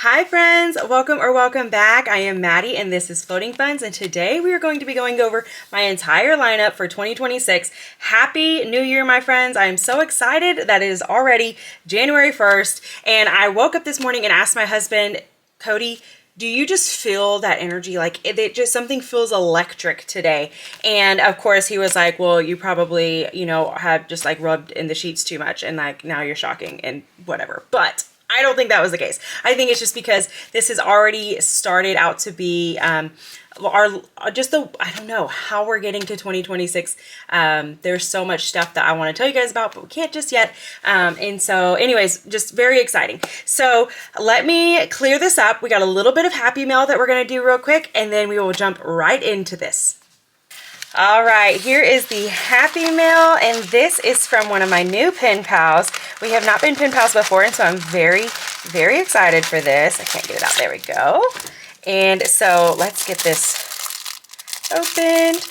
Hi friends, welcome back. I am Maddie and this is Floating Funds, and today we are going to be going over my entire lineup for 2026. Happy New Year, my friends. I am so excited that it is already January 1st, and I woke up this morning and asked my husband, Cody, do you just feel that energy? Like it just, something feels electric today. And of course he was like, well, you probably, have just like rubbed in the sheets too much and like now you're shocking and whatever. But I don't think that was the case. I think it's just because this has already started out to be I don't know how we're getting to 2026. There's so much stuff that I want to tell you guys about, but we can't just yet. And so anyways, just very exciting. So let me clear this up. We got a little bit of happy mail that we're going to do real quick, and then we will jump right into this. All right, here is the happy mail, and this is from one of my new pen pals. We have not been pen pals before, and so I'm very, very excited for this. I can't get it out. There we go. And so let's get this opened.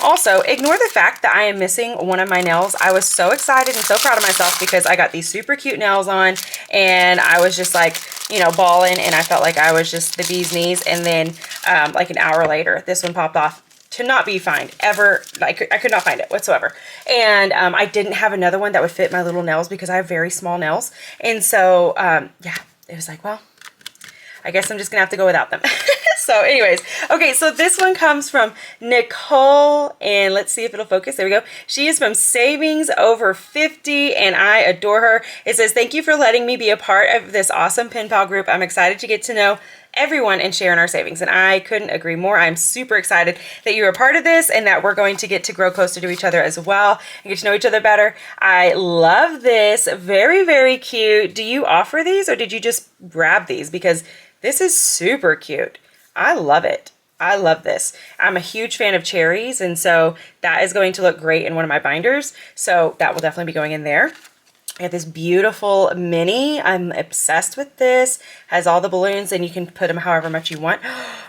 Also, ignore the fact that I am missing one of my nails. I was so excited and so proud of myself because I got these super cute nails on, and I was just like, bawling, and I felt like I was just the bee's knees. And then like an hour later, this one popped off. To not be found ever. I could not find it whatsoever. And I didn't have another one that would fit my little nails because I have very small nails. And so, yeah, it was like, well, I guess I'm just gonna have to go without them. So anyways, okay, so this one comes from Nicole, and let's see if it'll focus. There we go. She is from Savings Over 50, and I adore her. It says, thank you for letting me be a part of this awesome pen pal group. I'm excited to get to know everyone and share in our savings, and I couldn't agree more. I'm super excited that you're a part of this and that we're going to get to grow closer to each other as well and get to know each other better. I love this. Very, very cute. Do you offer these or did you just grab these? Because this is super cute. I love it. I love this. I'm a huge fan of cherries, and so that is going to look great in one of my binders. So that will definitely be going in there. I got this beautiful mini. I'm obsessed with this. Has all the balloons, and you can put them however much you want.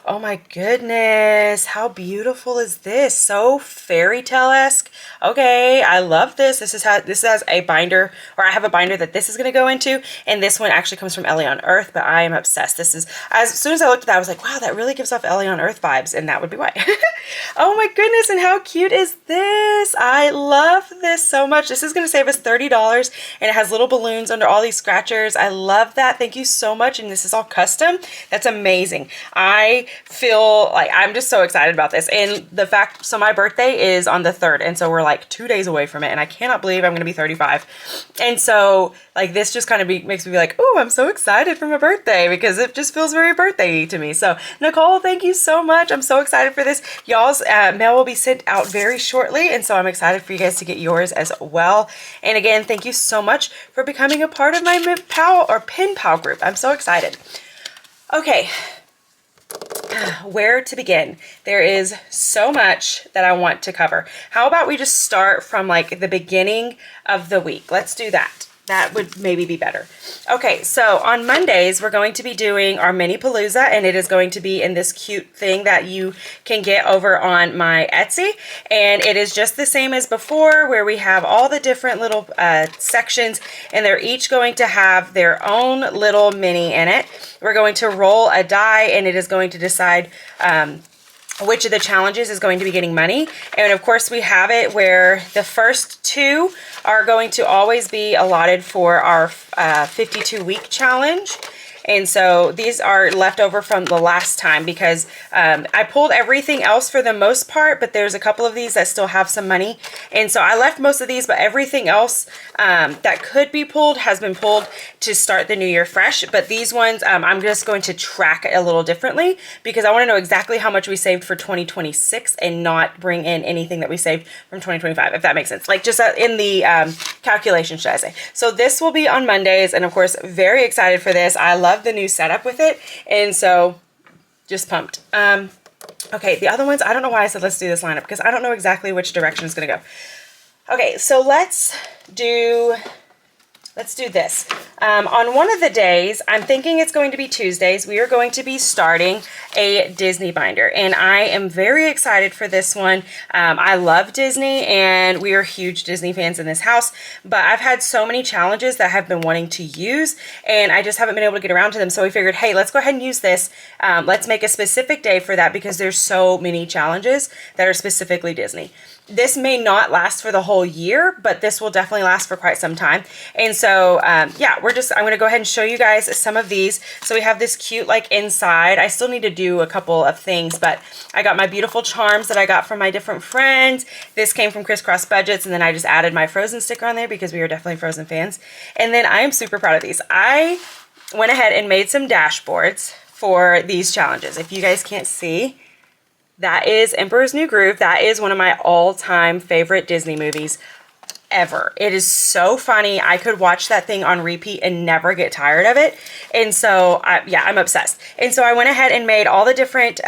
Oh my goodness. How beautiful is this? So fairy tale-esque. Okay, I love this. This has a binder, or I have a binder that this is going to go into, and this one actually comes from Ellie on Earth, but I am obsessed. This is, as soon as I looked at that, I was like, wow, that really gives off Ellie on Earth vibes, and that would be why. Oh my goodness, and how cute is this? I love this so much. This is going to save us $30. And it has little balloons under all these scratchers. I love that. Thank you so much. And this is all custom. That's amazing. I feel like I'm just so excited about this. And the fact, so my birthday is on the 3rd. And so we're like 2 days away from it. And I cannot believe I'm going to be 35. And so like this just kind of makes me be like, oh, I'm so excited for my birthday because it just feels very birthday-y to me. So Nicole, thank you so much. I'm so excited for this. Y'all's mail will be sent out very shortly. And so I'm excited for you guys to get yours as well. And again, thank you so much for becoming a part of my pen pal group. I'm so excited. Okay, where to begin? There is so much that I want to cover. How about we just start from like the beginning of the week? Let's do that. That would maybe be better. Okay, so on Mondays, we're going to be doing our mini palooza, and it is going to be in this cute thing that you can get over on my Etsy. And it is just the same as before, where we have all the different little sections, and they're each going to have their own little mini in it. We're going to roll a die, and it is going to decide which of the challenges is going to be getting money. And of course we have it where the first two are going to always be allotted for our 52-week challenge. And so these are left over from the last time because I pulled everything else for the most part, but there's a couple of these that still have some money. And so I left most of these, but everything else that could be pulled has been pulled to start the new year fresh. But these ones, I'm just going to track a little differently because I want to know exactly how much we saved for 2026 and not bring in anything that we saved from 2025, if that makes sense. Like just in the calculation, should I say. So this will be on Mondays, and of course, very excited for this. I love the new setup with it, and so just pumped. Okay, the other ones, I don't know why I said let's do this lineup because I don't know exactly which direction it's going to go. Okay, so let's do let's do this. On one of the days, I'm thinking it's going to be Tuesdays, we are going to be starting a Disney binder. And I am very excited for this one. I love Disney and we are huge Disney fans in this house, but I've had so many challenges that I've been wanting to use and I just haven't been able to get around to them. So we figured, hey, let's go ahead and use this. Let's make a specific day for that because there's so many challenges that are specifically Disney. This may not last for the whole year, but this will definitely last for quite some time. And so, yeah, I'm going to go ahead and show you guys some of these. So we have this cute, like, inside. I still need to do a couple of things, but I got my beautiful charms that I got from my different friends. This came from Crisscross Budgets, and then I just added my Frozen sticker on there because we are definitely Frozen fans. And then I am super proud of these. I went ahead and made some dashboards for these challenges. If you guys can't see, that is Emperor's New Groove. That is one of my all-time favorite Disney movies ever. It is so funny. I could watch that thing on repeat and never get tired of it. And so, yeah, I'm obsessed. And so I went ahead and made all the different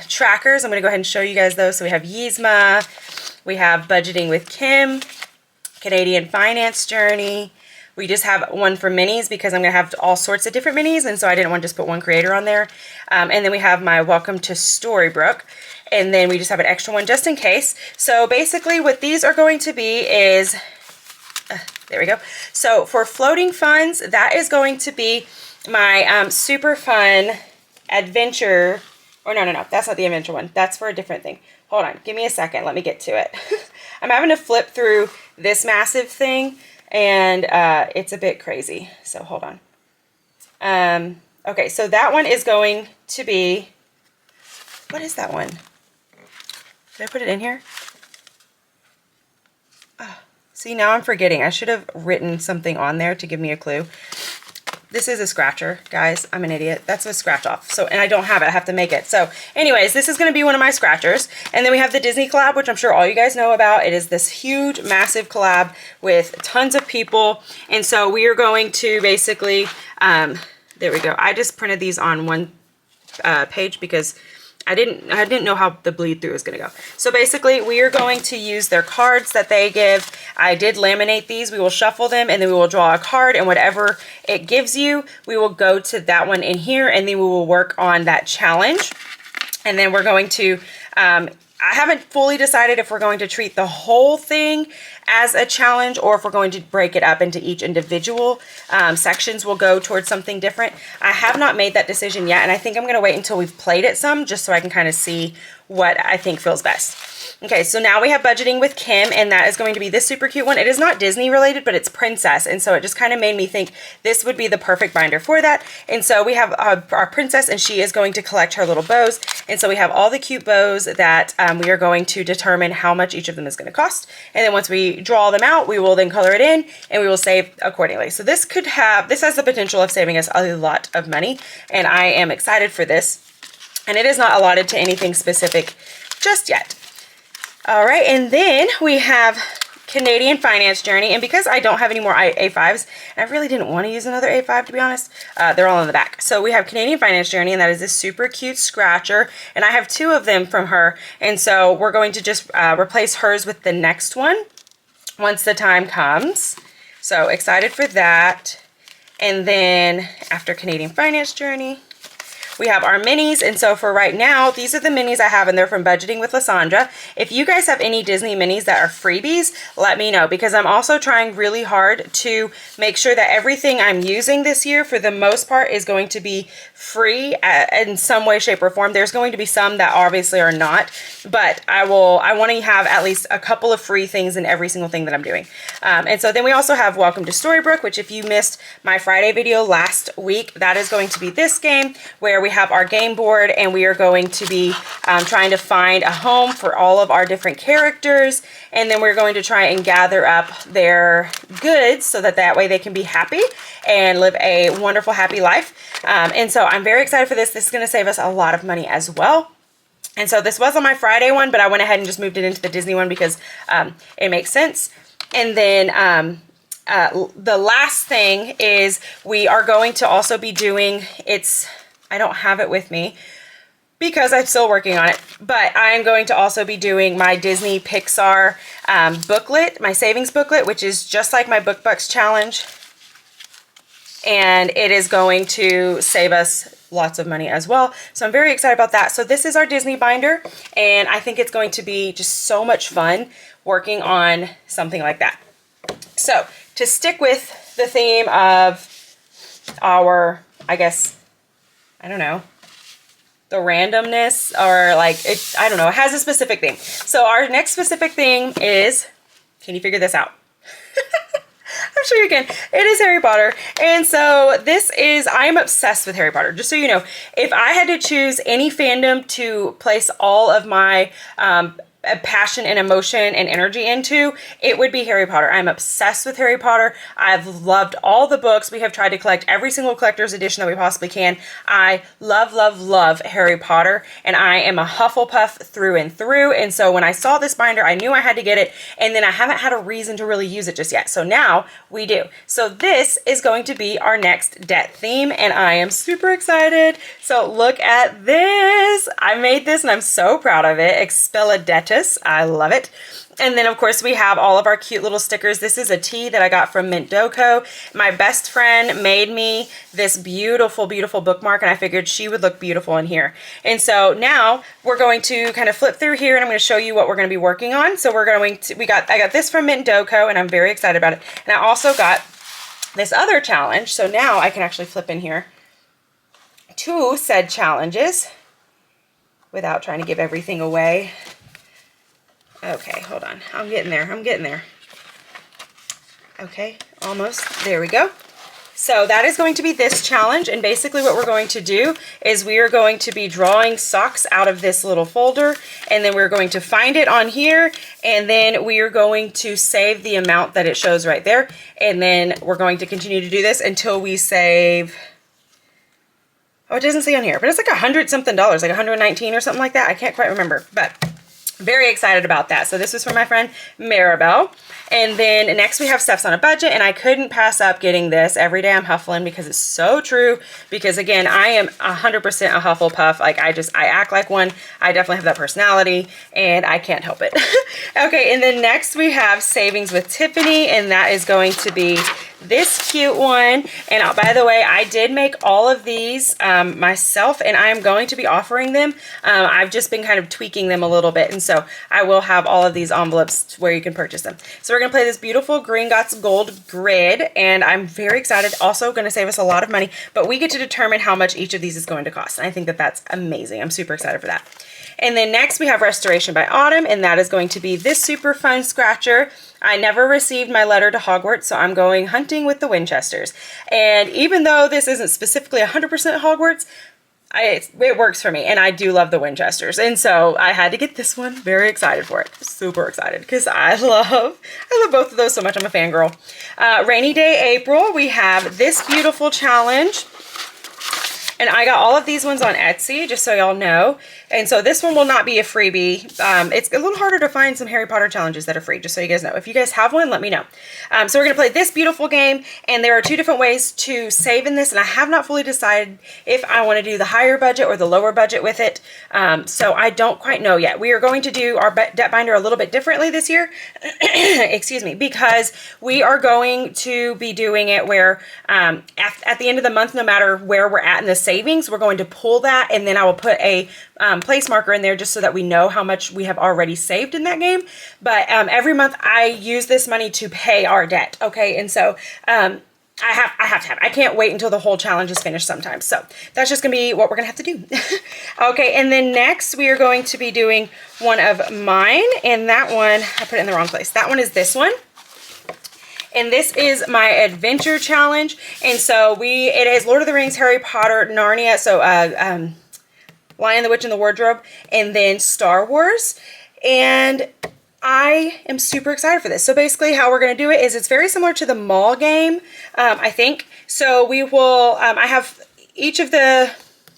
trackers. I'm going to go ahead and show you guys those. So we have Yzma, we have Budgeting with Kim, Canadian Finance Journey. We just have one for minis because I'm going to have all sorts of different minis. And so I didn't want to just put one creator on there. And then we have my Welcome to Storybrooke. And then we just have an extra one just in case. So basically what these are going to be is, there we go. So for floating funds, that is going to be my super fun adventure, or no, that's not the adventure one. That's for a different thing. Hold on, give me a second. Let me get to it. I'm having to flip through this massive thing and it's a bit crazy. So hold on. Okay, so that one is going to be, what is that one? Did I put it in here? Oh, see, now I'm forgetting. I should have written something on there to give me a clue. This is a scratcher, guys. I'm an idiot. That's a scratch off. So, and I don't have it. I have to make it. So anyways, this is going to be one of my scratchers. And then we have the Disney collab, which I'm sure all you guys know about. It is this huge, massive collab with tons of people. And so we are going to basically, there we go. I just printed these on one page because I didn't know how the bleed through is going to go. So basically we are going to use their cards that they give. I did laminate these. We will shuffle them and then we will draw a card, and whatever it gives you, we will go to that one in here and then we will work on that challenge. And then we're going to, I haven't fully decided if we're going to treat the whole thing as a challenge or if we're going to break it up into each individual sections will go towards something different. I have not made that decision yet, and I think I'm going to wait until we've played it some just so I can kind of see what I think feels best. Okay, so now we have Budgeting with Kim, and that is going to be this super cute one. It is not Disney related, but it's princess, and so it just kind of made me think this would be the perfect binder for that. And so we have our princess, and she is going to collect her little bows. And so we have all the cute bows that we are going to determine how much each of them is going to cost. And then once we draw them out, we will then color it in, and we will save accordingly. So this has the potential of saving us a lot of money, and I am excited for this. And it is not allotted to anything specific just yet. All right, and then we have Canadian Finance Journey, and because I don't have any more A5s, and I really didn't want to use another A5 to be honest, they're all in the back. So we have Canadian Finance Journey, and that is this super cute scratcher, and I have 2 of them from her, and so we're going to just replace hers with the next one once the time comes. So excited for that. And then after Canadian Finance Journey, we have our minis, and so for right now, these are the minis I have, and they're from Budgeting with Lysandra. If you guys have any Disney minis that are freebies, let me know, because I'm also trying really hard to make sure that everything I'm using this year, for the most part, is going to be free in some way, shape, or form. There's going to be some that obviously are not, but I want to have at least a couple of free things in every single thing that I'm doing. And so then we also have Welcome to Storybrooke, which if you missed my Friday video last week, that is going to be this game where we have our game board, and we are going to be trying to find a home for all of our different characters, and then we're going to try and gather up their goods so that way they can be happy and live a wonderful, happy life. And so I'm very excited for this. This is going to save us a lot of money as well. And so this was on my Friday one, but I went ahead and just moved it into the Disney one because it makes sense. And then the last thing is we are going to also be doing, I don't have it with me because I'm still working on it, but I'm going to also be doing my Disney Pixar booklet, my savings booklet, which is just like my BookBucks challenge. and it is going to save us lots of money as well. So I'm very excited about that. So this is our Disney binder, and I think it's going to be just so much fun working on something like that. So to stick with the theme of our, I guess, I don't know, the randomness, or like, it, I don't know, it has a specific theme. So our next specific theme is, can you figure this out? I'm sure you can. It is Harry Potter. And so this is, I am obsessed with Harry Potter. Just so you know, if I had to choose any fandom to place all of my passion and emotion and energy into, it would be Harry Potter. I'm obsessed with Harry Potter. I've loved all the books. We have tried to collect every single collector's edition that we possibly can. I love, love, love Harry Potter, and I am a Hufflepuff through and through. And so when I saw this binder, I knew I had to get it, and then I haven't had a reason to really use it just yet. So now we do. So this is going to be our next debt theme, and I am super excited. So look at this. I made this and I'm so proud of it. Expelliarmus. I love it. And then of course we have all of our cute little stickers. This is a tee that I got from Mint Doco. My best friend made me this beautiful, beautiful bookmark, and I figured she would look beautiful in here. And so now we're going to kind of flip through here, and I'm going to show you what we're going to be working on. So we're going to, I got this from Mint Doco, and I'm very excited about it. And I also got this other challenge. So now I can actually flip in here to said challenges without trying to give everything away. Okay, hold on. I'm getting there. I'm getting there. Okay, almost. There we go. So that is going to be this challenge, and basically what we're going to do is we are going to be drawing socks out of this little folder, and then we're going to find it on here, and then we are going to save the amount that it shows right there, and then we're going to continue to do this until we save, oh, it doesn't say on here, but it's like $100 something, like 119 or something like that. I can't quite remember, but very excited about that. So this was from my friend Maribel. And then next we have Stuff's on a Budget, and I couldn't pass up getting this. Every day I'm huffling, because it's so true. Because again, I am 100% a Hufflepuff. Like I act like one. I definitely have that personality, and I can't help it. Okay, and then next we have Savings with Tiffany, and that is going to be this cute one. And by the way, I did make all of these myself, and I am going to be offering them. I've just been kind of tweaking them a little bit, and so I will have all of these envelopes where you can purchase them. So we're going to play this beautiful Gringotts Gold grid, and I'm very excited. Also going to save us a lot of money, but we get to determine how much each of these is going to cost, and I think that that's amazing. I'm super excited for that. And then next we have Restoration by Autumn, and that is going to be this super fun scratcher. I never received my letter to Hogwarts, so I'm going hunting with the Winchesters. And even though this isn't specifically 100% Hogwarts, it works for me, and I do love the Winchesters. And so I had to get this one. Very excited for it. Super excited, because I love both of those so much. I'm a fangirl. Rainy Day April, we have this beautiful challenge. And I got all of these ones on Etsy, just so y'all know. And so this one will not be a freebie. It's a little harder to find some Harry Potter challenges that are free, just so you guys know. If you guys have one, let me know. So we're going to play this beautiful game, and there are two different ways to save in this, and I have not fully decided if I want to do the higher budget or the lower budget with it. So I don't quite know yet. We are going to do our debt binder a little bit differently this year, excuse me, because we are going to be doing it where at the end of the month, no matter where we're at in the savings, we're going to pull that, and then I will put a place marker in there just so that we know how much we have already saved in that game. But every month I use this money to pay our debt. Okay, and so I have to have it. I can't wait until the whole challenge is finished sometimes. So that's just gonna be what we're gonna have to do. Okay, and then next we are going to be doing one of mine, and that one, I put it in the wrong place. That one is this one. And this is my adventure challenge. And so it is Lord of the Rings, Harry Potter, Narnia, so Lion, the Witch, and the Wardrobe, and then Star Wars. And I am super excited for this. So basically how we're going to do it is it's very similar to the mall game, I think. So we will, I have each of the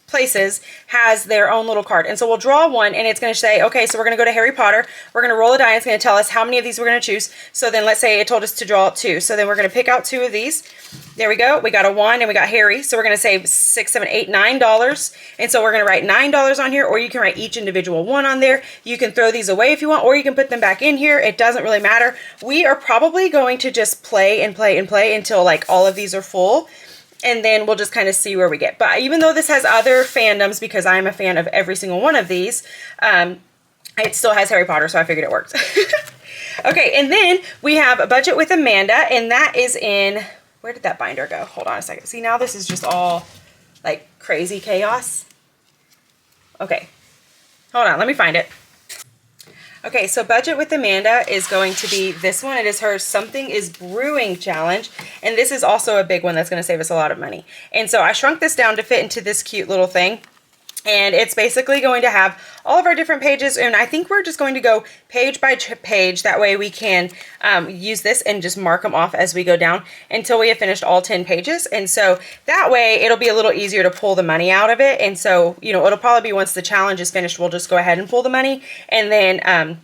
places has their own little card. And so we'll draw one, and it's going to say, okay, so we're going to go to Harry Potter. We're going to roll a die. It's going to tell us how many of these we're going to choose. So then let's say it told us to draw 2. So then we're going to pick out 2 of these. There we go. We got a 1 and we got Harry. So we're going to save $6, $7, $8, $9. And so we're going to write $9 on here, or you can write each individual one on there. You can throw these away if you want, or you can put them back in here. It doesn't really matter. We are probably going to just play and play and play until like all of these are full. and then we'll just kind of see where we get. But even though this has other fandoms, because I'm a fan of every single one of these, it still has Harry Potter, so I figured it works. Okay, and then we have a Budget with Amanda, and that is in, where did that binder go? Hold on a second. See, now this is just all like crazy chaos. Okay, hold on, let me find it. Okay, so Budget with Amanda is going to be this one. It is her Something is Brewing challenge, and this is also a big one that's going to save us a lot of money. And so I shrunk this down to fit into this cute little thing. And it's basically going to have all of our different pages, and I think we're just going to go page by page. That way we can use this and just mark them off as we go down until we have finished all 10 pages. And so that way it'll be a little easier to pull the money out of it. And so, you know, it'll probably be once the challenge is finished, we'll just go ahead and pull the money. And then,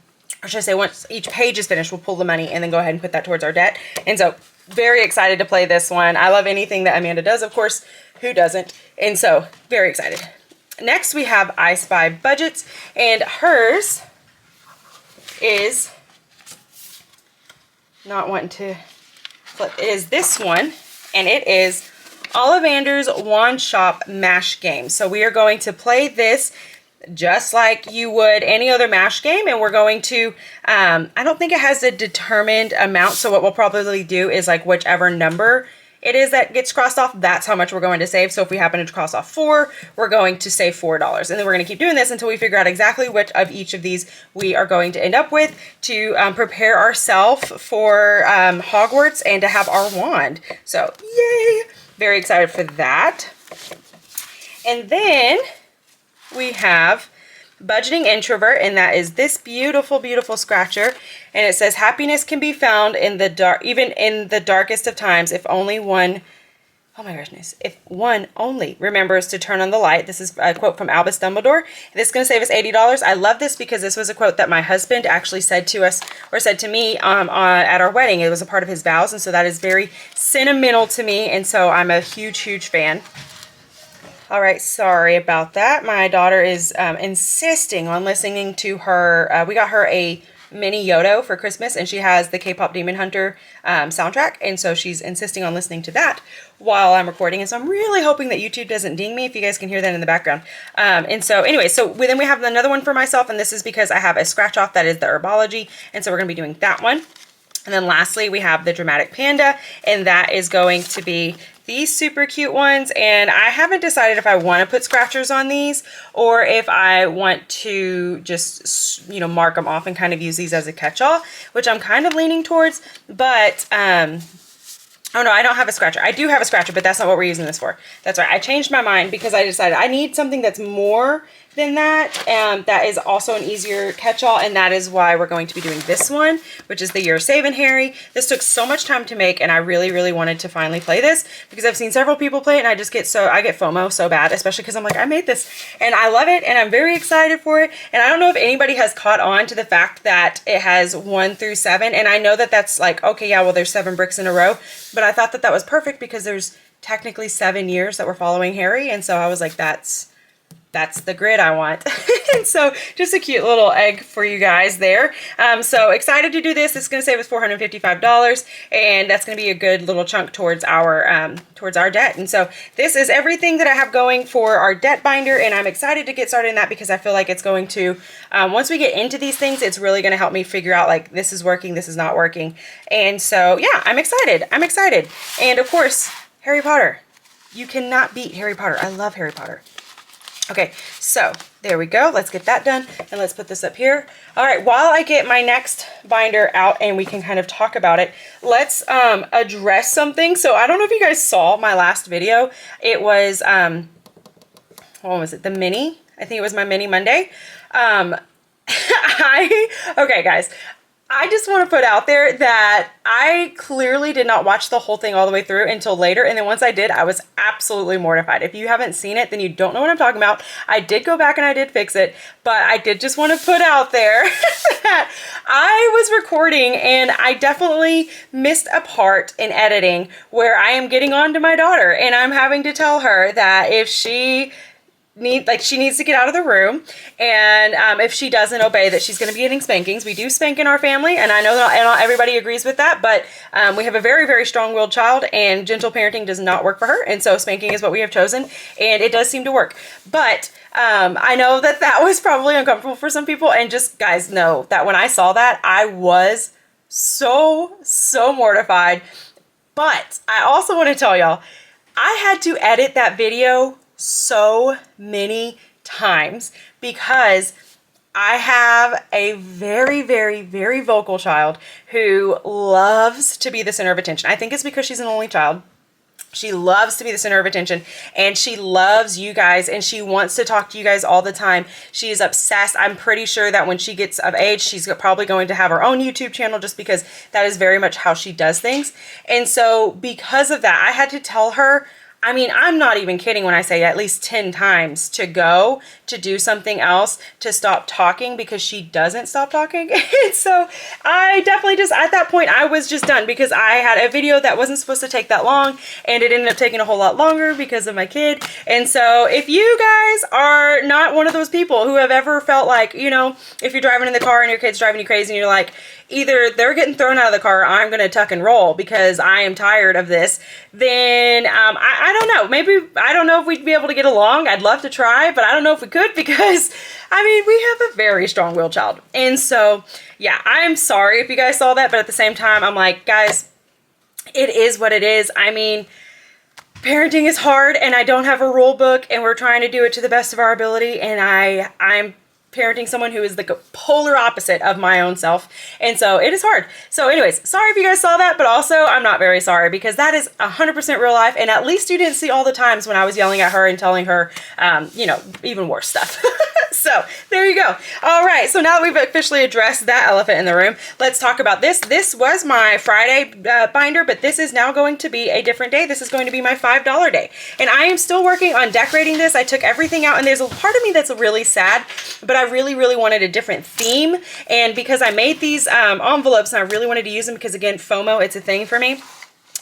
or should I say once each page is finished, we'll pull the money and then go ahead and put that towards our debt. And so very excited to play this one. I love anything that Amanda does, of course. Who doesn't? And so very excited. Next, we have I Spy Budgets, and hers is not wanting to flip. It is this one, and it is Ollivander's Wand Shop Mash Game. So we are going to play this just like you would any other mash game, and we're going to, I don't think it has a determined amount, so what we'll probably do is like whichever number it is that gets crossed off, that's how much we're going to save. So if we happen to cross off 4, we're going to save $4. And then we're going to keep doing this until we figure out exactly which of each of these we are going to end up with to prepare ourselves for Hogwarts and to have our wand. So yay! Very excited for that. And then we have Budgeting Introvert, and that is this beautiful, beautiful scratcher. And it says, happiness can be found in the dark, even in the darkest of times, if only one, oh my goodness, if one only remembers to turn on the light. This is a quote from Albus Dumbledore. This is going to save us $80. I love this because this was a quote that my husband actually said to us, or said to me at our wedding. It was a part of his vows, and so that is very sentimental to me, and so I'm a huge, huge fan. All right, sorry about that. My daughter is insisting on listening to her. We got her a mini Yodo for Christmas, and she has the K-pop Demon Hunter soundtrack, and so she's insisting on listening to that while I'm recording. And so I'm really hoping that YouTube doesn't ding me if you guys can hear that in the background. And so anyway, so then we have another one for myself, and this is because I have a scratch off that is the Herbology, and so we're going to be doing that one. And then lastly, we have the Dramatic Panda, and that is going to be these super cute ones. And I haven't decided if I want to put scratchers on these or if I want to just, you know, mark them off and kind of use these as a catch-all, which I'm kind of leaning towards. But, oh no, I don't have a scratcher. I do have a scratcher, but that's not what we're using this for. That's right. I changed my mind because I decided I need something that's more than that. That is also an easier catch-all, and that is why we're going to be doing this one, which is the You're Saving Harry. This took so much time to make, and I really, really wanted to finally play this because I've seen several people play it, and I just get I get FOMO so bad, especially because I'm like, I made this, and I love it, and I'm very excited for it. And I don't know if anybody has caught on to the fact that it has 1 through 7, and I know that that's like, okay, yeah, well, there's 7 bricks in a row, but I thought that that was perfect because there's technically 7 years that we're following Harry, and so I was like, that's the grid I want. And so just a cute little egg for you guys there. So excited to do this. It's going to save us $455, and that's going to be a good little chunk towards our debt. And so this is everything that I have going for our debt binder, and I'm excited to get started in that because I feel like it's going to, once we get into these things, it's really going to help me figure out like this is working, this is not working. And so yeah, I'm excited. I'm excited. And of course, Harry Potter. You cannot beat Harry Potter. I love Harry Potter. Okay, so there we go. Let's get that done, and let's put this up here. All right, while I get my next binder out and we can kind of talk about it, let's address something. So I don't know if you guys saw my last video. It was, what was it? The mini? I think it was my mini Monday. Okay, guys. I just want to put out there that I clearly did not watch the whole thing all the way through until later. And then once I did, I was absolutely mortified. If you haven't seen it, then you don't know what I'm talking about. I did go back and I did fix it, but I did just want to put out there that I was recording and I definitely missed a part in editing where I am getting on to my daughter and I'm having to tell her that if she she needs to get out of the room, and if she doesn't obey, that she's going to be getting spankings. We do spank in our family, and I know that not everybody agrees with that, but we have a very, very strong-willed child, and gentle parenting does not work for her, and so spanking is what we have chosen, and it does seem to work. But I know that that was probably uncomfortable for some people, and just guys know that when I saw that, I was so mortified. But I also want to tell y'all, I had to edit that video so many times because I have a very, very, very vocal child who loves to be the center of attention. I think it's because she's an only child. She loves to be the center of attention, and she loves you guys, and she wants to talk to you guys all the time. She is obsessed. I'm pretty sure that when she gets of age, she's probably going to have her own YouTube channel, just because that is very much how she does things. And so because of that, I had to tell her, I mean, I'm not even kidding when I say at least 10 times to go to do something else, to stop talking, because she doesn't stop talking. And so I definitely just, at that point, I was just done, because I had a video that wasn't supposed to take that long, and it ended up taking a whole lot longer because of my kid. And so if you guys are not one of those people who have ever felt like, you know, if you're driving in the car and your kid's driving you crazy and you're like, either they're getting thrown out of the car, or I'm going to tuck and roll because I am tired of this, then I don't know. Maybe, I don't know if we'd be able to get along. I'd love to try, but I don't know if we could, because, I mean, we have a very strong-willed child. And so, yeah, I'm sorry if you guys saw that, but at the same time, I'm like, guys, it is what it is. I mean, parenting is hard, and I don't have a rule book, and we're trying to do it to the best of our ability, and I'm parenting someone who is the polar opposite of my own self, and so it is hard. So anyways, sorry if you guys saw that, but also I'm not very sorry, because that is 100% real life, and at least you didn't see all the times when I was yelling at her and telling her, you know, even worse stuff. So there you go. All right, so now that we've officially addressed that elephant in the room, let's talk about this. This was my Friday binder, but this is now going to be a different day. This is going to be my $5 day, and I am still working on decorating this. I took everything out, and there's a part of me that's really sad, but I really wanted a different theme, and because I made these envelopes and I really wanted to use them, because again, FOMO, it's a thing for me,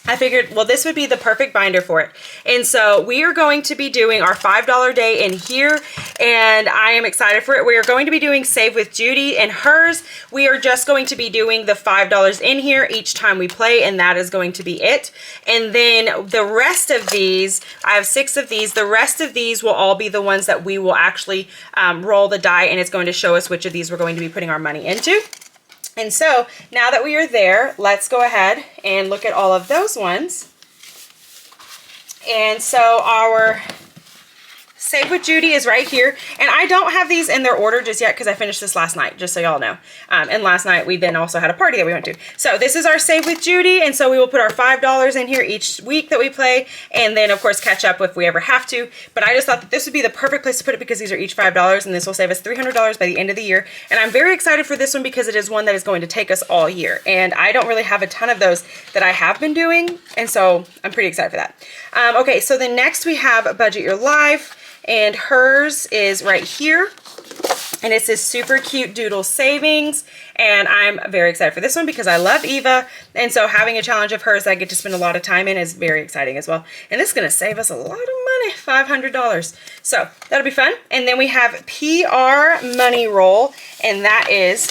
I figured, well, this would be the perfect binder for it. And so we are going to be doing our $5 day in here, and I am excited for it. We are going to be doing Save with Judy, and hers, we are just going to be doing the $5 in here each time we play, and that is going to be it. And then the rest of these, I have 6 of these. The rest of these will all be the ones that we will actually roll the die, and it's going to show us which of these we're going to be putting our money into. And so now that we are there, let's go ahead and look at all of those ones. And so our Save with Judy is right here, and I don't have these in their order just yet because I finished this last night, just so y'all know. And last night we then also had a party that we went to. So this is our Save with Judy, and so we will put our $5 in here each week that we play, and then of course catch up if we ever have to. But I just thought that this would be the perfect place to put it, because these are each $5, and this will save us $300 by the end of the year. And I'm very excited for this one because it is one that is going to take us all year, and I don't really have a ton of those that I have been doing, and so I'm pretty excited for that. Okay, so then next we have Budget Your Life. And hers is right here, and it's this super cute doodle savings, and I'm very excited for this one because I love Eva, and so having a challenge of hers that I get to spend a lot of time in is very exciting as well. And this is going to save us a lot of money, $500. So that'll be fun. And then we have PR Money Roll, and that is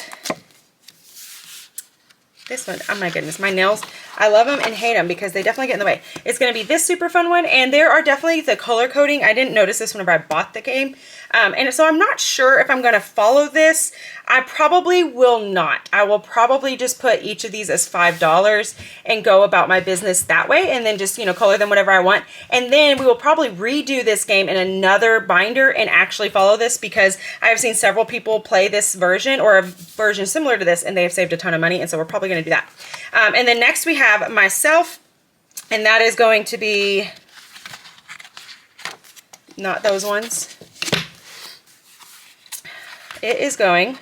this one. Oh my goodness, my nails, I love them and hate them because they definitely get in the way. It's going to be this super fun one, and there are definitely the color coding. I didn't notice this whenever I bought the game, and so I'm not sure if I'm going to follow this. I probably will not. I will probably just put each of these as $5 and go about my business that way, and then just, you know, color them whatever I want. And then we will probably redo this game in another binder and actually follow this, because I have seen several people play this version or a version similar to this, and they have saved a ton of money, and so we're probably going to do that. And then next we have myself, and that is going to be not those ones. It is going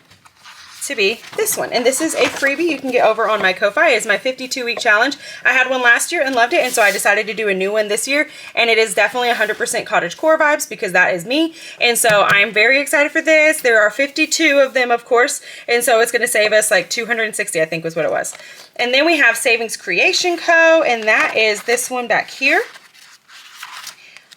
to be this one, and this is a freebie you can get over on my Ko-Fi. It's my 52-week challenge. I had one last year and loved it, and so I decided to do a new one this year, and it is definitely 100% cottagecore vibes, because that is me, and so I'm very excited for this. There are 52 of them, of course, and so it's going to save us like 260, I think was what it was. And then we have Savings Creation Co., and that is this one back here.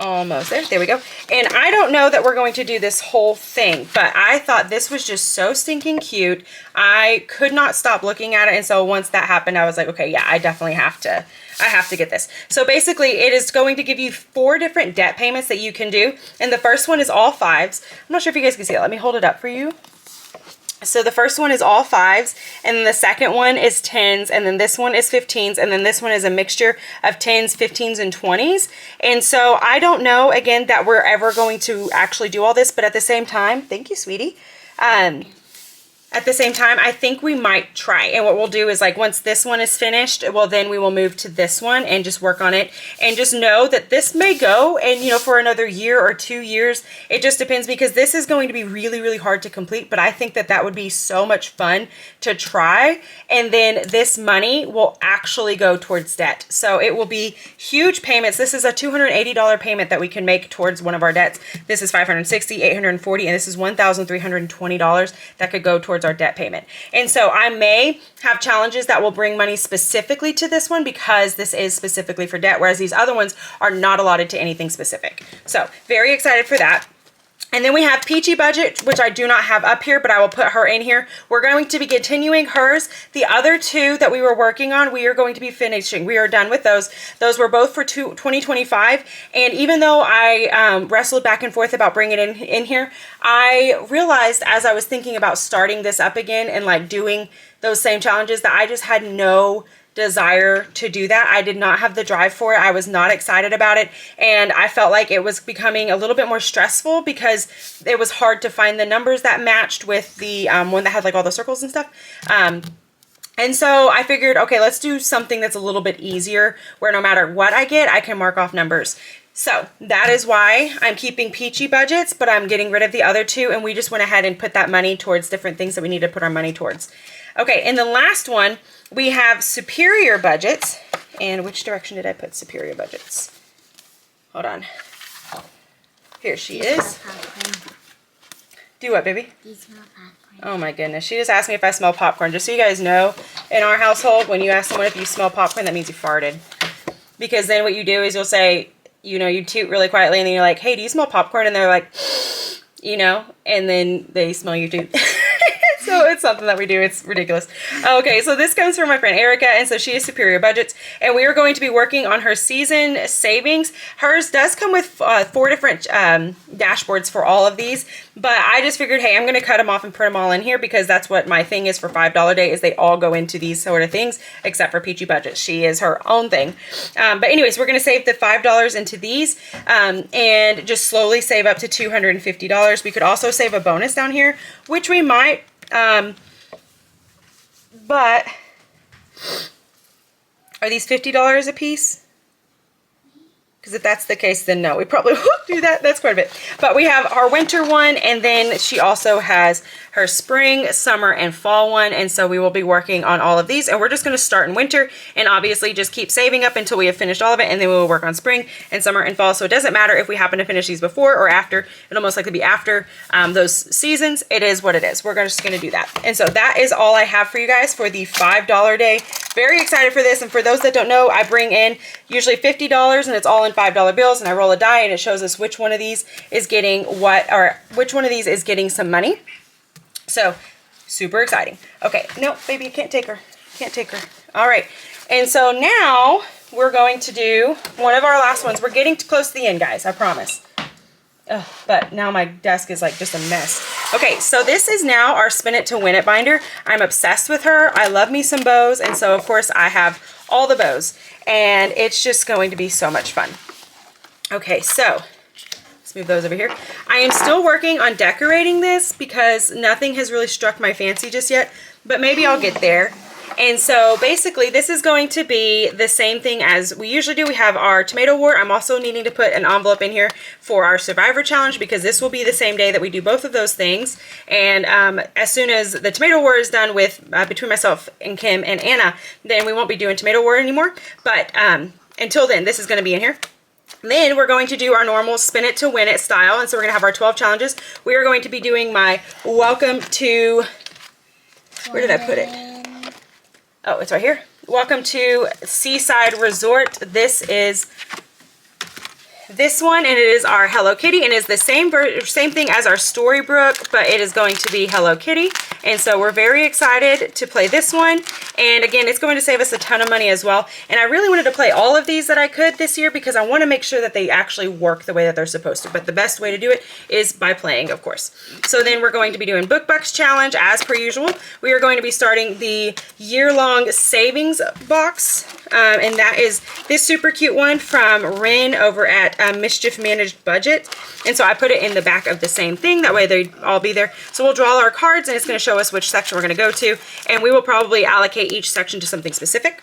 Almost there. There we go. And I don't know that we're going to do this whole thing, but I thought this was just so stinking cute. I could not stop looking at it. And so once that happened, I was like, okay, yeah, I definitely have to. I have to get this. So basically it is going to give you 4 different debt payments that you can do. And the first one is all 5s. I'm not sure if you guys can see it. Let me hold it up for you. So the first one is all 5s, and then the second one is 10s, and then this one is 15s, and then this one is a mixture of 10s, 15s, and 20s. And so I don't know, again, that we're ever going to actually do all this, but at the same time, thank you, sweetie. At the same time, I think we might try. And what we'll do is, like, once this one is finished, well, then we will move to this one and just work on it. And just know that this may go, and, you know, for another year or 2 years. It just depends, because this is going to be really, really hard to complete. But I think that that would be so much fun to try. And then this money will actually go towards debt. So it will be huge payments. This is a $280 payment that we can make towards one of our debts. This is $560, $840, and this is $1,320 that could go towards our debt payment. And so I may have challenges that will bring money specifically to this one, because this is specifically for debt, whereas these other ones are not allotted to anything specific. So very excited for that. And then we have Peachy Budget, which I do not have up here, but I will put her in here. We're going to be continuing hers. The other 2 that we were working on, we are going to be finishing. We are done with those. Those were both for 2025. And even though I wrestled back and forth about bringing it in here, I realized as I was thinking about starting this up again and like doing those same challenges that I just had no desire to do that. I did not have the drive for it. I was not excited about it, and I felt like it was becoming a little bit more stressful because it was hard to find the numbers that matched with the one that had like all the circles and stuff. And so I figured, okay, let's do something that's a little bit easier, where no matter what I get, I can mark off numbers. So that is why I'm keeping Peachy Budgets, but I'm getting rid of the other 2, and we just went ahead and put that money towards different things that we need to put our money towards. Okay, and the last one, we have Superior Budgets. And which direction did I put Superior Budgets? Hold on. Here she is. Do what, baby? Do you smell popcorn? Oh my goodness. She just asked me if I smell popcorn. Just so you guys know, in our household, when you ask someone if you smell popcorn, that means you farted. Because then what you do is you'll say, you know, you toot really quietly, and then you're like, hey, do you smell popcorn? And they're like, you know, and then they smell your toot. So it's something that we do. It's ridiculous. Okay, so this comes from my friend Erica, and so she is Superior Budgets, and we are going to be working on her season savings. Hers does come with 4 different dashboards for all of these, but I just figured, hey, I'm going to cut them off and put them all in here, because that's what my thing is for $5 Day, is they all go into these sort of things, except for Peachy Budget. She is her own thing. But anyways, we're going to save the $5 into these, and just slowly save up to $250. We could also save a bonus down here, which we might. But are these $50 a piece? Because if that's the case, then no, we probably won't do that. That's quite a bit. But we have our winter one, and then she also has her spring, summer, and fall one. And so we will be working on all of these. And we're just going to start in winter and obviously just keep saving up until we have finished all of it. And then we will work on spring and summer and fall. So it doesn't matter if we happen to finish these before or after. It'll most likely be after those seasons. It is what it is. We're just going to do that. And so that is all I have for you guys for the $5 Day. Very excited for this. And for those that don't know, I bring in usually $50, and it's all in $5 bills, and I roll a die, and it shows us which one of these is getting what, or which one of these is getting some money. So super exciting. Okay, no, baby, you can't take her. Can't take her. All right, and so now we're going to do one of our last ones. We're getting close to the end, guys, I promise. Ugh, but now my desk is like just a mess. Okay, so this is now our Spin It to Win It binder. I'm obsessed with her. I love me some bows, and so of course I have all the bows, and it's just going to be so much fun. Okay, so let's move those over here. I am still working on decorating this because nothing has really struck my fancy just yet, but maybe I'll get there. And so basically this is going to be the same thing as we usually do. We have our tomato wart. I'm also needing to put an envelope in here for our Survivor Challenge because this will be the same day that we do both of those things. And as soon as the tomato wart is done with between myself and Kim and Anna, then we won't be doing tomato wart anymore. But until then, this is going to be in here. Then we're going to do our normal Spin It to Win It style. And so we're going to have our 12 challenges. We are going to be doing my welcome to, where did I put it? Oh, it's right here. Welcome to Seaside Resort. This is this one, and it is our Hello Kitty, and it's the same thing as our Storybook, but it is going to be Hello Kitty. And so we're very excited to play this one. And again, it's going to save us a ton of money as well. And I really wanted to play all of these that I could this year because I want to make sure that they actually work the way that they're supposed to. But the best way to do it is by playing, of course. So then we're going to be doing Book Bucks Challenge as per usual. We are going to be starting the year-long savings box. And that is this super cute one from Rin over at Mischief Managed Budget. And so I put it in the back of the same thing. That way they all be there. So we'll draw our cards and it's going to show us which section we're going to go to. And we will probably allocate each section to something specific.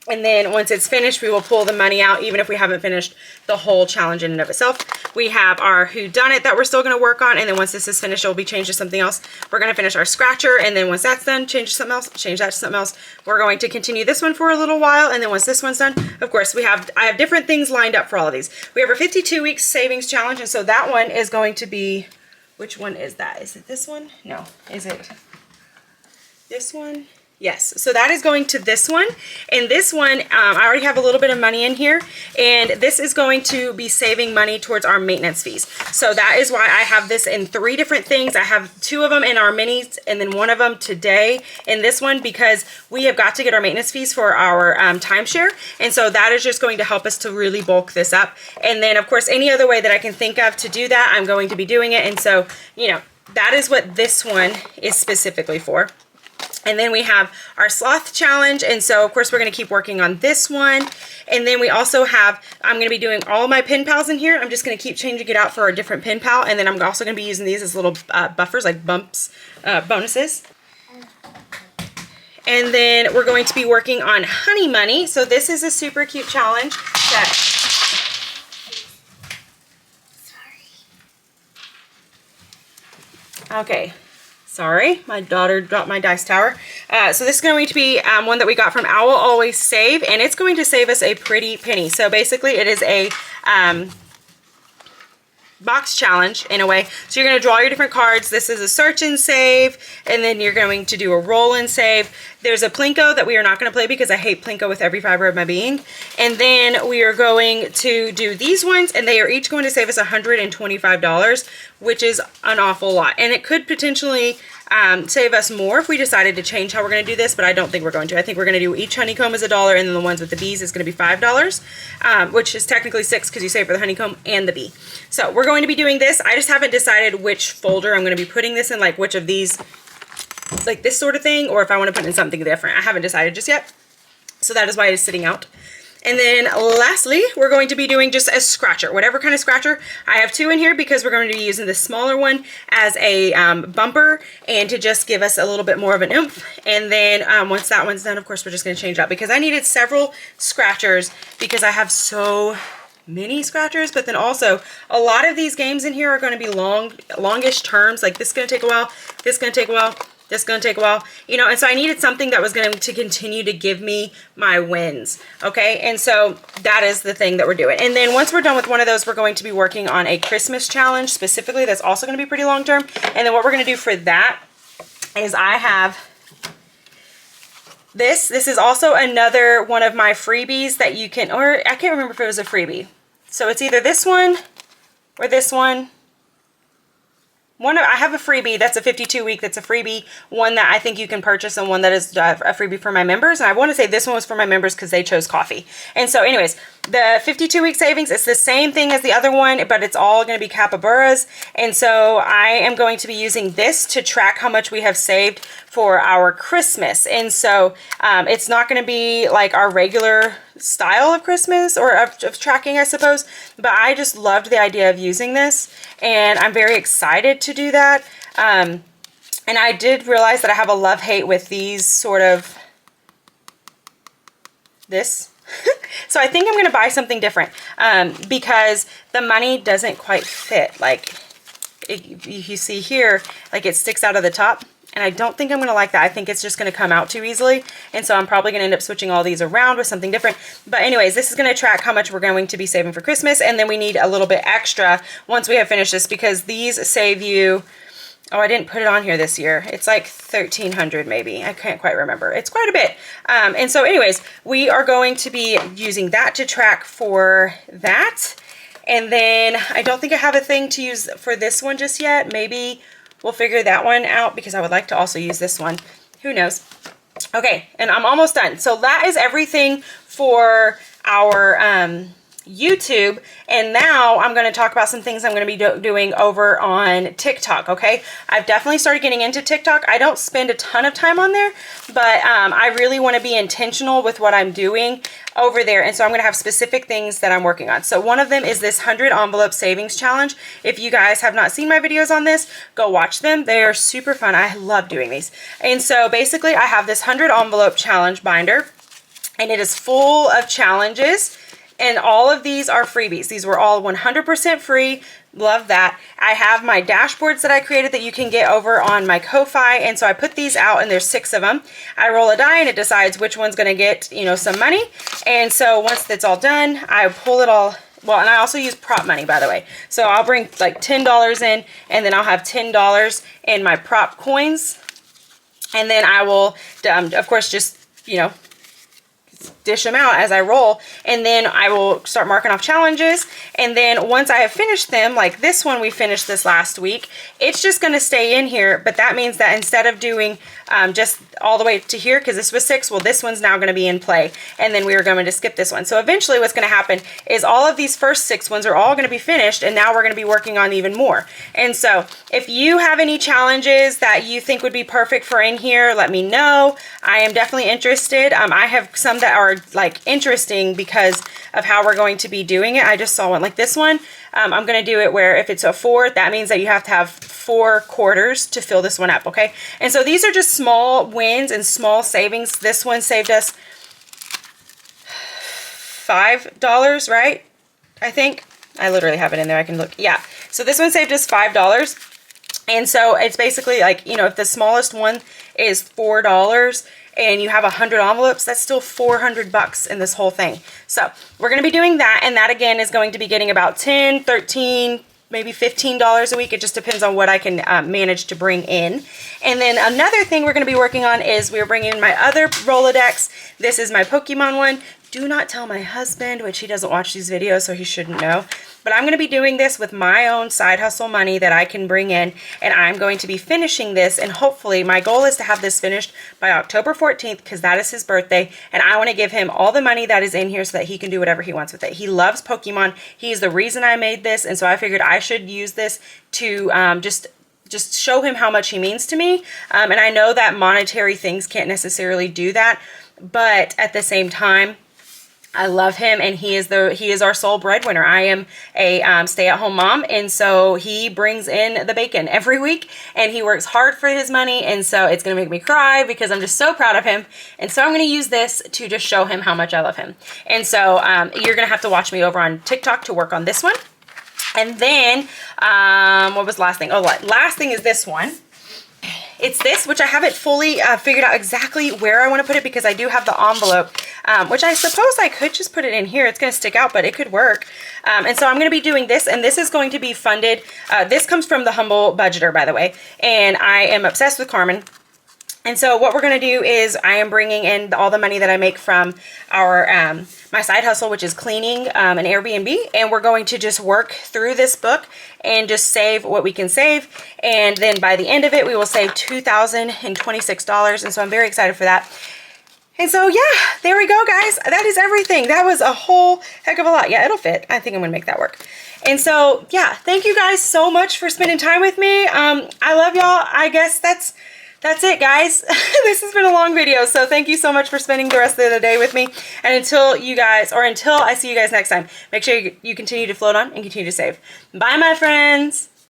And then once it's finished, we will pull the money out, even if we haven't finished the whole challenge in and of itself. We have our whodunit that we're still going to work on. And then once this is finished, it will be changed to something else. We're going to finish our scratcher. And then once that's done, change to something else, change that to something else. We're going to continue this one for a little while. And then once this one's done, of course, I have different things lined up for all of these. We have our 52 weeks savings challenge. And so that one is going to be, which one is that? Is it this one? No. Is it this one? Yes, so that is going to this one, and this one, I already have a little bit of money in here, and this is going to be saving money towards our maintenance fees. So that is why I have this in 3 different things. I have 2 of them in our minis, and then 1 of them today in this one, because we have got to get our maintenance fees for our timeshare, and so that is just going to help us to really bulk this up. And then, of course, any other way that I can think of to do that, I'm going to be doing it, and so, you know, that is what this one is specifically for. And then we have our sloth challenge. And so, of course, we're going to keep working on this one. And then we also have, I'm going to be doing all my pen pals in here. I'm just going to keep changing it out for a different pen pal. And then I'm also going to be using these as little buffers, like bumps, bonuses. And then we're going to be working on Honey Money. So this is a super cute challenge that... Okay. Sorry, my daughter dropped my dice tower. So this is going to be one that we got from Owl Always Save, and it's going to save us a pretty penny. So basically it is a box challenge in a way. So you're going to draw your different cards. This is a search and save, and then you're going to do a roll and save. There's a Plinko that we are not going to play because I hate Plinko with every fiber of my being. And then we are going to do these ones, and they are each going to save us $125, which is an awful lot. And it could potentially save us more if we decided to change how we're going to do this, but I don't think we're going to. I think we're going to do each honeycomb is $1, and then the ones with the bees is going to be $5, which is technically $6 because you save for the honeycomb and the bee. So we're going to be doing this. I just haven't decided which folder I'm going to be putting this in, like which of these, like this sort of thing, or if I want to put in something different. I haven't decided just yet. So that is why it is sitting out. And then lastly, we're going to be doing just a scratcher, whatever kind of scratcher. I have 2 in here because we're going to be using the smaller one as a bumper and to just give us a little bit more of an oomph. And then once that one's done, of course, we're just going to change it up because I needed several scratchers because I have so many scratchers, but then also a lot of these games in here are going to be longish terms. Like this is going to take a while, this is going to take a while, this is going to take a while, you know, and so I needed something that was going to continue to give me my wins, okay? And so that is the thing that we're doing. And then once we're done with one of those, we're going to be working on a Christmas challenge specifically. That's also going to be pretty long term. And then what we're going to do for that is I have this. This is also another one of my freebies that you can, or I can't remember if it was a freebie. So it's either this one or this one. I have a freebie that's a 52-week, that's a freebie, one that I think you can purchase and one that is a freebie for my members. And I want to say this one was for my members because they chose coffee. And so anyways, the 52-week savings, it's the same thing as the other one, but it's all going to be capybaras. And so I am going to be using this to track how much we have saved for our Christmas. And so it's not going to be like our regular style of Christmas or of tracking, I suppose, but I just loved the idea of using this and I'm very excited to do that. And I did realize that I have a love-hate with these sort of this. So I think I'm going to buy something different because the money doesn't quite fit. Like you see here, like it sticks out of the top. And I don't think I'm going to like that. I think it's just going to come out too easily. And so I'm probably going to end up switching all these around with something different. But anyways, this is going to track how much we're going to be saving for Christmas. And then we need a little bit extra once we have finished this because these save you... Oh, I didn't put it on here this year. It's like 1,300 maybe. I can't quite remember. It's quite a bit. And so anyways, we are going to be using that to track for that. And then I don't think I have a thing to use for this one just yet. Maybe we'll figure that one out because I would like to also use this one. Who knows? Okay, and I'm almost done. So that is everything for our YouTube, and now I'm going to talk about some things I'm going to be doing over on TikTok. Okay, I've definitely started getting into TikTok. I don't spend a ton of time on there, but I really want to be intentional with what I'm doing over there, and so I'm going to have specific things that I'm working on. So one of them is this 100 envelope savings challenge. If you guys have not seen my videos on this, go watch them. They are super fun. I love doing these. And so basically I have this 100 envelope challenge binder, and it is full of challenges. And all of these are freebies. These were all 100% free. Love that. I have my dashboards that I created that you can get over on my Ko-Fi. And so I put these out, and there's 6 of them. I roll a die and it decides which one's going to get, you know, some money. And so once that's all done, I pull it all. Well, and I also use prop money, by the way. So I'll bring like $10 in, and then I'll have $10 in my prop coins. And then I will, of course, just, you know, dish them out as I roll, and then I will start marking off challenges. And then once I have finished them, like this one we finished this last week, it's just going to stay in here. But that means that instead of doing just all the way to here, because this was 6, well, this one's now going to be in play, and then we are going to skip this one. So eventually what's going to happen is all of these first 6 ones are all going to be finished, and now we're going to be working on even more. And so if you have any challenges that you think would be perfect for in here, let me know. I am definitely interested. I have some that are like interesting because of how we're going to be doing it. I just saw one like this one. I'm going to do it where if it's a 4, that means that you have to have 4 quarters to fill this one up. Okay. And so these are just small wins and small savings. This one saved us $5, right? I think I literally have it in there. I can look. Yeah. So this one saved us $5. And so it's basically like, you know, if the smallest one is $4 and you have 100 envelopes, that's still $400 in this whole thing. So we're going to be doing that. And that again is going to be getting about 10, 13, maybe $15 a week. It just depends on what I can manage to bring in. And then another thing we're going to be working on is we're bringing in my other Rolodex. This is my Pokemon one. Do not tell my husband, which he doesn't watch these videos, so he shouldn't know. But I'm going to be doing this with my own side hustle money that I can bring in, and I'm going to be finishing this, and hopefully my goal is to have this finished by October 14th because that is his birthday, and I want to give him all the money that is in here so that he can do whatever he wants with it. He loves Pokemon. He's the reason I made this, and so I figured I should use this to just show him how much he means to me. And I know that monetary things can't necessarily do that, but at the same time, I love him, and he is our sole breadwinner. I am a stay-at-home mom, and so he brings in the bacon every week, and he works hard for his money, and so it's going to make me cry because I'm just so proud of him. And so I'm going to use this to just show him how much I love him. And so you're going to have to watch me over on TikTok to work on this one. And then what was the last thing? Oh, last thing is this one. It's this, which I haven't fully figured out exactly where I want to put it because I do have the envelope, which I suppose I could just put it in here. It's going to stick out, but it could work. And so I'm going to be doing this, and this is going to be funded. This comes from the Humble Budgeter, by the way, and I am obsessed with Carmen. And so what we're going to do is I am bringing in all the money that I make from our my side hustle, which is cleaning an Airbnb. And we're going to just work through this book and just save what we can save. And then by the end of it, we will save $2,026. And so I'm very excited for that. And so, yeah, there we go, guys. That is everything. That was a whole heck of a lot. Yeah, it'll fit. I think I'm going to make that work. And so, yeah, thank you guys so much for spending time with me. I love y'all. I guess that's it, guys. This has been a long video, so thank you so much for spending the rest of the day with me. And until I see you guys next time, make sure you continue to float on and continue to save. Bye, my friends.